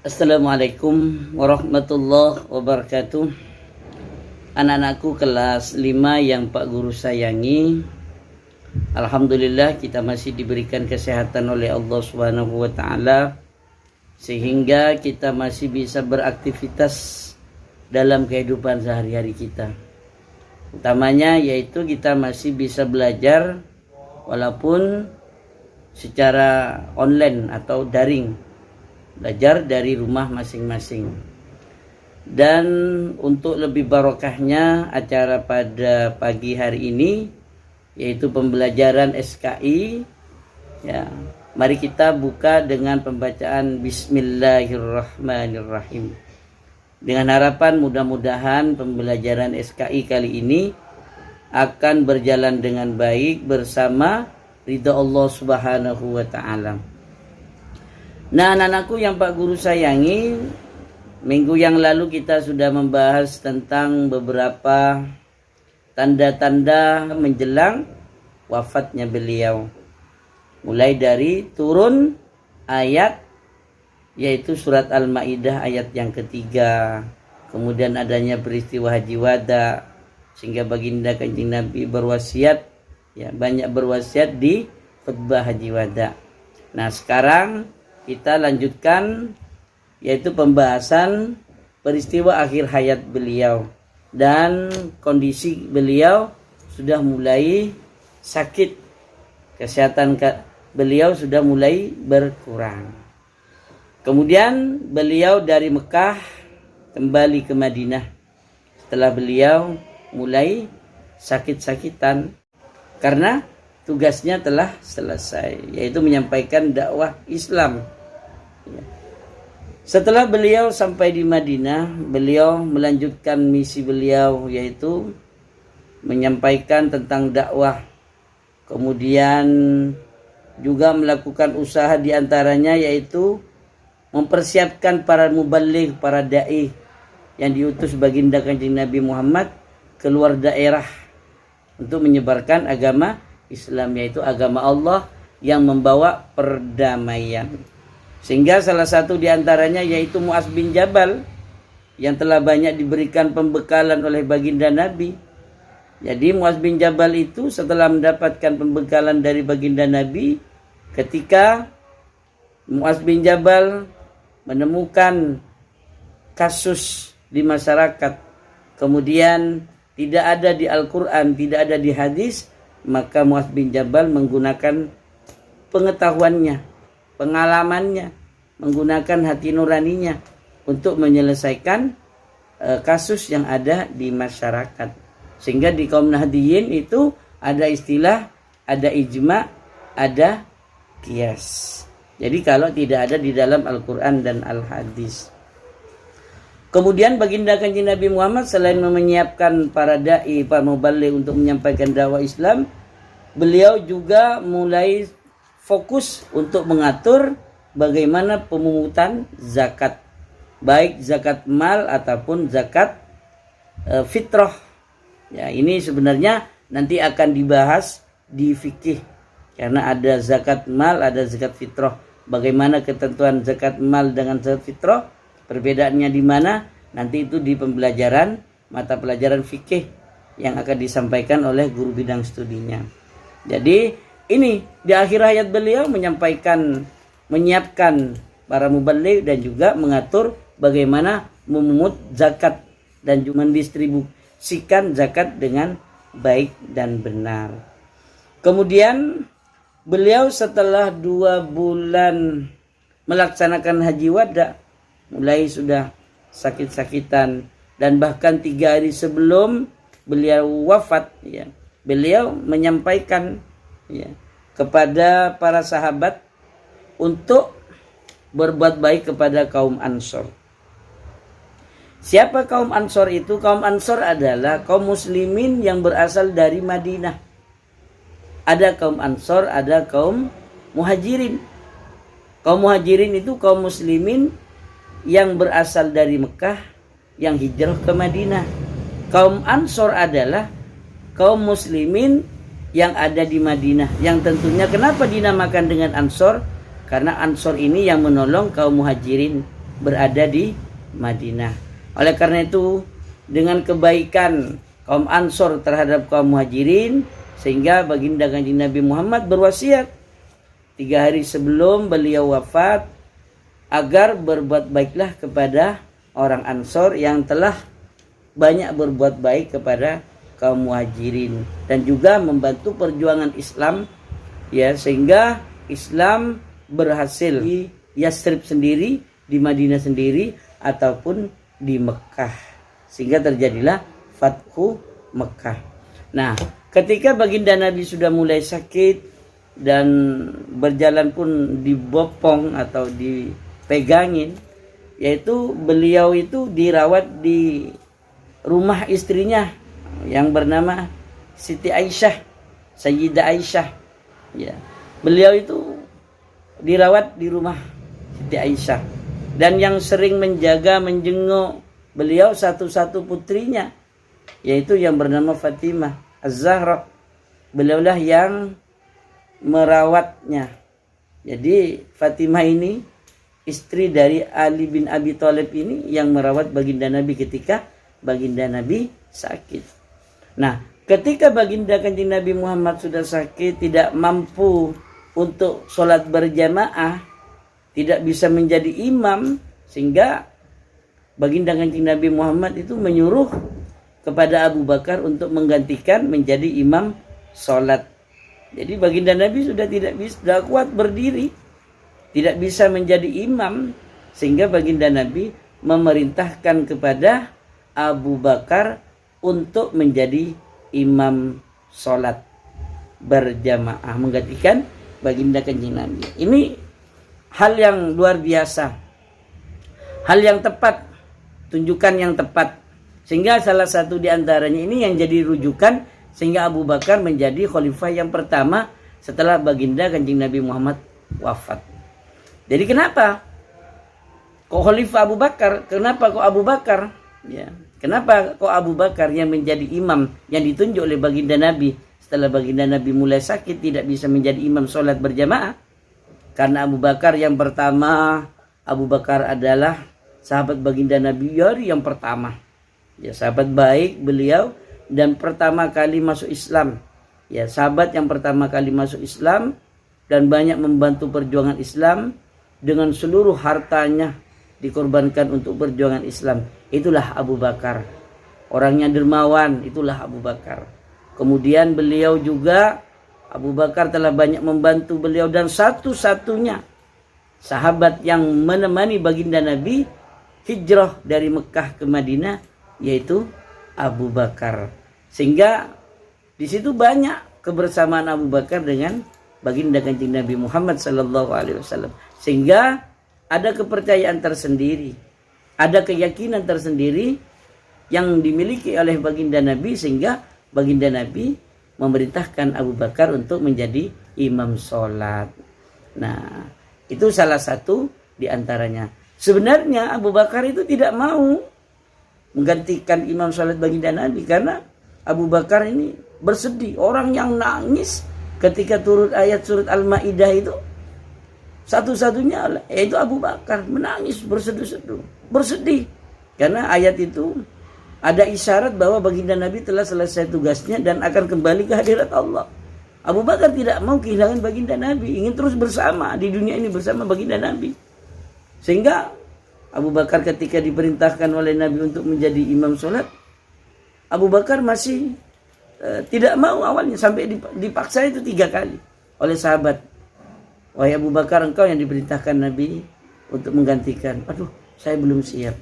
Assalamualaikum warahmatullahi wabarakatuh. Anak-anakku kelas 5 yang Pak Guru sayangi, alhamdulillah kita masih diberikan kesehatan oleh Allah Subhanahu wa taala sehingga kita masih bisa beraktivitas dalam kehidupan sehari-hari kita. Utamanya yaitu kita masih bisa belajar walaupun secara online atau daring, belajar dari rumah masing-masing. Dan untuk lebih barokahnya acara pada pagi hari ini yaitu pembelajaran SKI ya, mari kita buka dengan pembacaan Bismillahirrahmanirrahim, dengan harapan mudah-mudahan pembelajaran SKI kali ini akan berjalan dengan baik bersama ridha Allah Subhanahu wa taala. Nah, anak-anakku yang Pak Guru sayangi, minggu yang lalu kita sudah membahas tentang beberapa tanda-tanda menjelang wafatnya beliau. Mulai dari turun ayat yaitu surat Al-Maidah ayat yang ketiga. Kemudian adanya peristiwa Haji Wada sehingga baginda Kanjeng Nabi berwasiat, ya, banyak berwasiat di khutbah Haji Wada. Nah, sekarang kita lanjutkan yaitu pembahasan peristiwa akhir hayat beliau dan kondisi beliau sudah mulai sakit, kesehatan beliau sudah mulai berkurang. Kemudian beliau dari Mekah kembali ke Madinah setelah beliau mulai sakit-sakitan karena tugasnya telah selesai, yaitu menyampaikan dakwah Islam. Setelah beliau sampai di Madinah, beliau melanjutkan misi beliau yaitu menyampaikan tentang dakwah. Kemudian juga melakukan usaha diantaranya yaitu mempersiapkan para mubaligh, para da'i yang diutus baginda Kanjeng Nabi Muhammad keluar daerah untuk menyebarkan agama Islam, yaitu agama Allah yang membawa perdamaian. Sehingga salah satu diantaranya yaitu Mu'adz bin Jabal yang telah banyak diberikan pembekalan oleh baginda Nabi. Jadi Mu'adz bin Jabal itu setelah mendapatkan pembekalan dari baginda Nabi, ketika Mu'adz bin Jabal menemukan kasus di masyarakat, kemudian tidak ada di Al-Quran, tidak ada di hadis, maka Mu'adz bin Jabal menggunakan pengetahuannya, pengalamannya, menggunakan hati nuraninya untuk menyelesaikan kasus yang ada di masyarakat. Sehingga di kaum Nahdiyin itu ada istilah, ada ijma, ada qiyas. Jadi kalau tidak ada di dalam Al-Quran dan Al-Hadis. Kemudian baginda Kanjeng Nabi Muhammad selain menyiapkan para da'i, para mubaligh untuk menyampaikan dakwah Islam, beliau juga mulai fokus untuk mengatur bagaimana pemungutan zakat, baik zakat mal ataupun zakat fitrah. Ya, ini sebenarnya nanti akan dibahas di fikih karena ada zakat mal, ada zakat fitrah. Bagaimana ketentuan zakat mal dengan zakat fitrah? Perbedaannya di mana? Nanti itu di pembelajaran mata pelajaran fikih yang akan disampaikan oleh guru bidang studinya. Jadi ini di akhir hayat beliau menyiapkan para mubaligh dan juga mengatur bagaimana memungut zakat dan juga mendistribusikan zakat dengan baik dan benar. Kemudian beliau setelah 2 bulan melaksanakan Haji Wada mulai sudah sakit-sakitan, dan bahkan 3 hari sebelum beliau wafat, ya, beliau menyampaikan, ya, kepada para sahabat untuk berbuat baik kepada kaum Ansor. Siapa kaum Ansor itu? Kaum Ansor adalah kaum muslimin yang berasal dari Madinah. Ada kaum Ansor, ada kaum Muhajirin. Kaum Muhajirin itu kaum muslimin yang berasal dari Mekah yang hijrah ke Madinah. Kaum Ansor adalah kaum muslimin yang ada di Madinah, yang tentunya kenapa dinamakan dengan Ansor? Karena Ansor ini yang menolong kaum Muhajirin berada di Madinah. Oleh karena itu, dengan kebaikan kaum Ansor terhadap kaum Muhajirin, sehingga baginda Kanjeng Nabi Muhammad berwasiat 3 hari sebelum beliau wafat agar berbuat baiklah kepada orang Ansor yang telah banyak berbuat baik kepada kaum Muhajirin, dan juga membantu perjuangan Islam, ya, sehingga Islam berhasil di Yathrib sendiri, di Madinah sendiri, ataupun di Mekah, sehingga terjadilah Fathu Mekah. Nah, ketika baginda Nabi sudah mulai sakit dan berjalan pun dibopong atau dipegangin, yaitu beliau itu dirawat di rumah istrinya yang bernama Siti Aisyah, Sayyidah Aisyah. Ya, beliau itu dirawat di rumah Siti Aisyah, dan yang sering menjaga menjenguk beliau satu-satu putrinya, yaitu yang bernama Fatimah Az-Zahra. Beliaulah yang merawatnya. Jadi Fatimah ini istri dari Ali bin Abi Thalib ini yang merawat baginda Nabi ketika baginda Nabi sakit. Nah, ketika baginda Kanjeng Nabi Muhammad sudah sakit, tidak mampu untuk sholat berjamaah, tidak bisa menjadi imam, sehingga baginda Kanjeng Nabi Muhammad itu menyuruh kepada Abu Bakar untuk menggantikan menjadi imam sholat. Jadi baginda Nabi sudah tidak kuat berdiri, tidak bisa menjadi imam, sehingga baginda Nabi memerintahkan kepada Abu Bakar untuk menjadi imam sholat berjamaah, menggantikan baginda Kanjeng Nabi. Ini hal yang luar biasa, hal yang tepat, tunjukan yang tepat, sehingga salah satu di antaranya ini yang jadi rujukan, sehingga Abu Bakar menjadi khalifah yang pertama setelah baginda Kanjeng Nabi Muhammad wafat. Jadi kenapa kok khalifah Abu Bakar? Kenapa kok Abu Bakar? Ya, kenapa kok Abu Bakar yang menjadi imam yang ditunjuk oleh baginda Nabi setelah baginda Nabi mulai sakit tidak bisa menjadi imam sholat berjamaah? Karena Abu Bakar yang pertama, Abu Bakar adalah sahabat baginda Nabi yang pertama. Ya, sahabat baik beliau dan pertama kali masuk Islam. Ya, sahabat yang pertama kali masuk Islam dan banyak membantu perjuangan Islam, dengan seluruh hartanya dikorbankan untuk perjuangan Islam. Itulah Abu Bakar. Orangnya dermawan, itulah Abu Bakar. Kemudian beliau juga, Abu Bakar telah banyak membantu beliau, dan satu-satunya sahabat yang menemani baginda Nabi hijrah dari Mekah ke Madinah, yaitu Abu Bakar. Sehingga di situ banyak kebersamaan Abu Bakar dengan baginda Kanjeng Nabi Muhammad sallallahu alaihi wasallam. Sehingga ada kepercayaan tersendiri, ada keyakinan tersendiri yang dimiliki oleh baginda Nabi, sehingga baginda Nabi memerintahkan Abu Bakar untuk menjadi imam sholat. Nah, itu salah satu di antaranya. Sebenarnya Abu Bakar itu tidak mau menggantikan imam sholat baginda Nabi, karena Abu Bakar ini bersedih. Orang yang nangis ketika turun ayat surat Al-Ma'idah itu satu-satunya yaitu Abu Bakar, menangis bersedih karena ayat itu ada isyarat bahwa baginda Nabi telah selesai tugasnya dan akan kembali ke hadirat Allah. Abu Bakar tidak mau kehilangan baginda Nabi, ingin terus bersama di dunia ini bersama baginda Nabi. Sehingga Abu Bakar ketika diperintahkan oleh Nabi untuk menjadi imam sholat, Abu Bakar masih tidak mau awalnya, sampai dipaksa itu 3 kali oleh sahabat. Wahai Abu Bakar, engkau yang diperintahkan Nabi untuk menggantikan. Aduh, saya belum siap.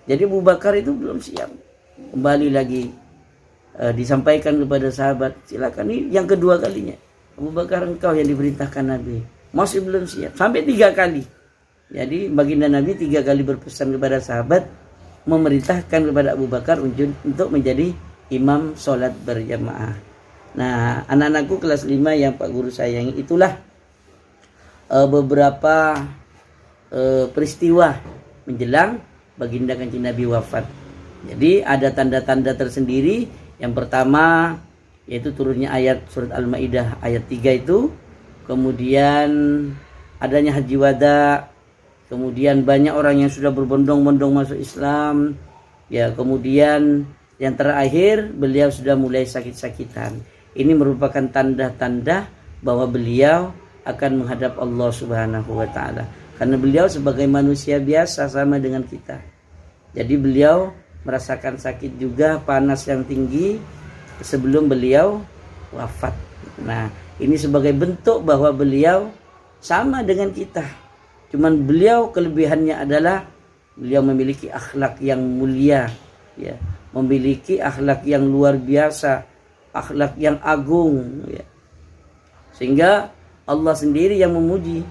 Jadi Abu Bakar itu belum siap. Kembali lagi disampaikan kepada sahabat, silakan. Ini yang kedua kalinya. Abu Bakar, engkau yang diperintahkan Nabi, masih belum siap. Sampai 3 kali. Jadi baginda Nabi 3 kali berpesan kepada sahabat, memerintahkan kepada Abu Bakar untuk menjadi imam sholat berjamaah. Nah, anak-anakku kelas 5 yang Pak Guru sayangi, itulah beberapa peristiwa menjelang baginda Kanjeng Nabi wafat. Jadi ada tanda-tanda tersendiri. Yang pertama yaitu turunnya ayat surat Al-Maidah ayat 3 itu. Kemudian adanya haji wada. kemudian banyak orang yang sudah berbondong-bondong masuk Islam, ya, kemudian yang terakhir beliau sudah mulai sakit-sakitan. Ini merupakan tanda-tanda bahwa beliau akan menghadap Allah Subhanahu wa taala. Karena beliau sebagai manusia biasa sama dengan kita. Jadi beliau merasakan sakit juga, panas yang tinggi sebelum beliau wafat. Nah, ini sebagai bentuk bahwa beliau sama dengan kita. Cuman beliau kelebihannya adalah beliau memiliki akhlak yang mulia, ya, memiliki akhlak yang luar biasa, akhlak yang agung, ya. Sehingga Allah sendiri yang memuji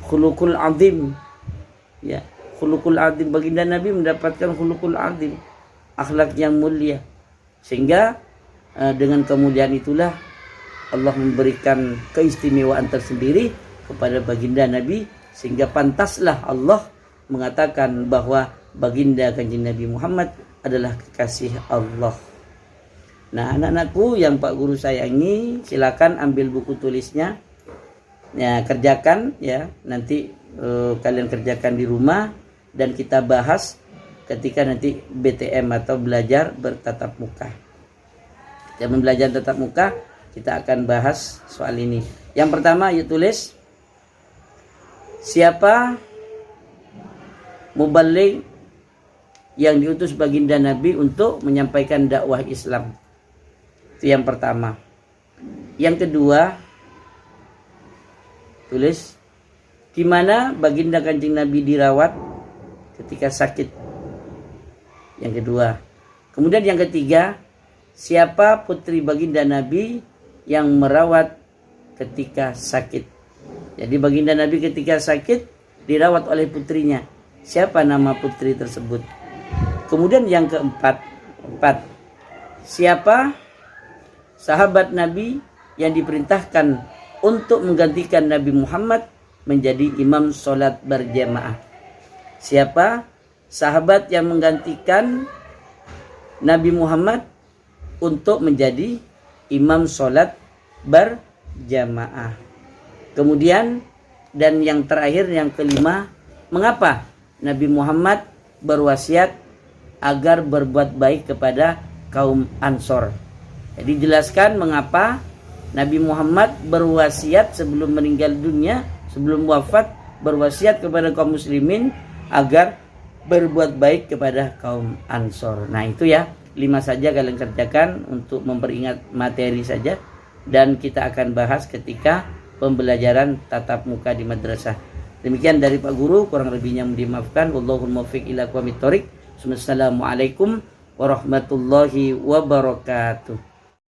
khuluqul azim, ya, khuluqul azim. Baginda Nabi mendapatkan khuluqul azim, akhlak yang mulia. Sehingga dengan kemuliaan itulah Allah memberikan keistimewaan tersendiri kepada baginda Nabi, sehingga pantaslah Allah mengatakan bahwa baginda Kanjeng Nabi Muhammad adalah kekasih Allah. Nah, anak-anakku yang Pak Guru sayangi, silakan ambil buku tulisnya, ya, kerjakan, ya, nanti kalian kerjakan di rumah dan kita bahas ketika nanti BTM atau belajar bertatap muka. Zaman belajar tatap muka kita akan bahas soal ini. Yang pertama, yuk tulis, siapa mubaligh yang diutus baginda Nabi untuk menyampaikan dakwah Islam? Itu yang pertama. Yang kedua, tulis di mana baginda Kanjeng Nabi dirawat ketika sakit. Yang kedua. Kemudian yang ketiga, siapa putri baginda Nabi yang merawat ketika sakit? Jadi baginda Nabi ketika sakit dirawat oleh putrinya. Siapa nama putri tersebut? Kemudian yang keempat, siapa sahabat Nabi yang diperintahkan untuk menggantikan Nabi Muhammad menjadi imam sholat berjamaah? Siapa sahabat yang menggantikan Nabi Muhammad untuk menjadi imam sholat berjamaah? Kemudian dan yang terakhir, yang kelima, mengapa Nabi Muhammad berwasiat agar berbuat baik kepada kaum Ansor? Jadi jelaskan mengapa Nabi Muhammad berwasiat sebelum meninggal dunia, sebelum wafat, berwasiat kepada kaum muslimin agar berbuat baik kepada kaum Ansor. Nah itu ya, 5 saja kalian kerjakan untuk memperingat materi saja. Dan kita akan bahas ketika pembelajaran tatap muka di madrasah. Demikian dari Pak Guru, kurang lebihnya dimaafkan. Wallahul muwaffiq ila aqwamit thoriq. Assalamualaikum warahmatullahi wabarakatuh.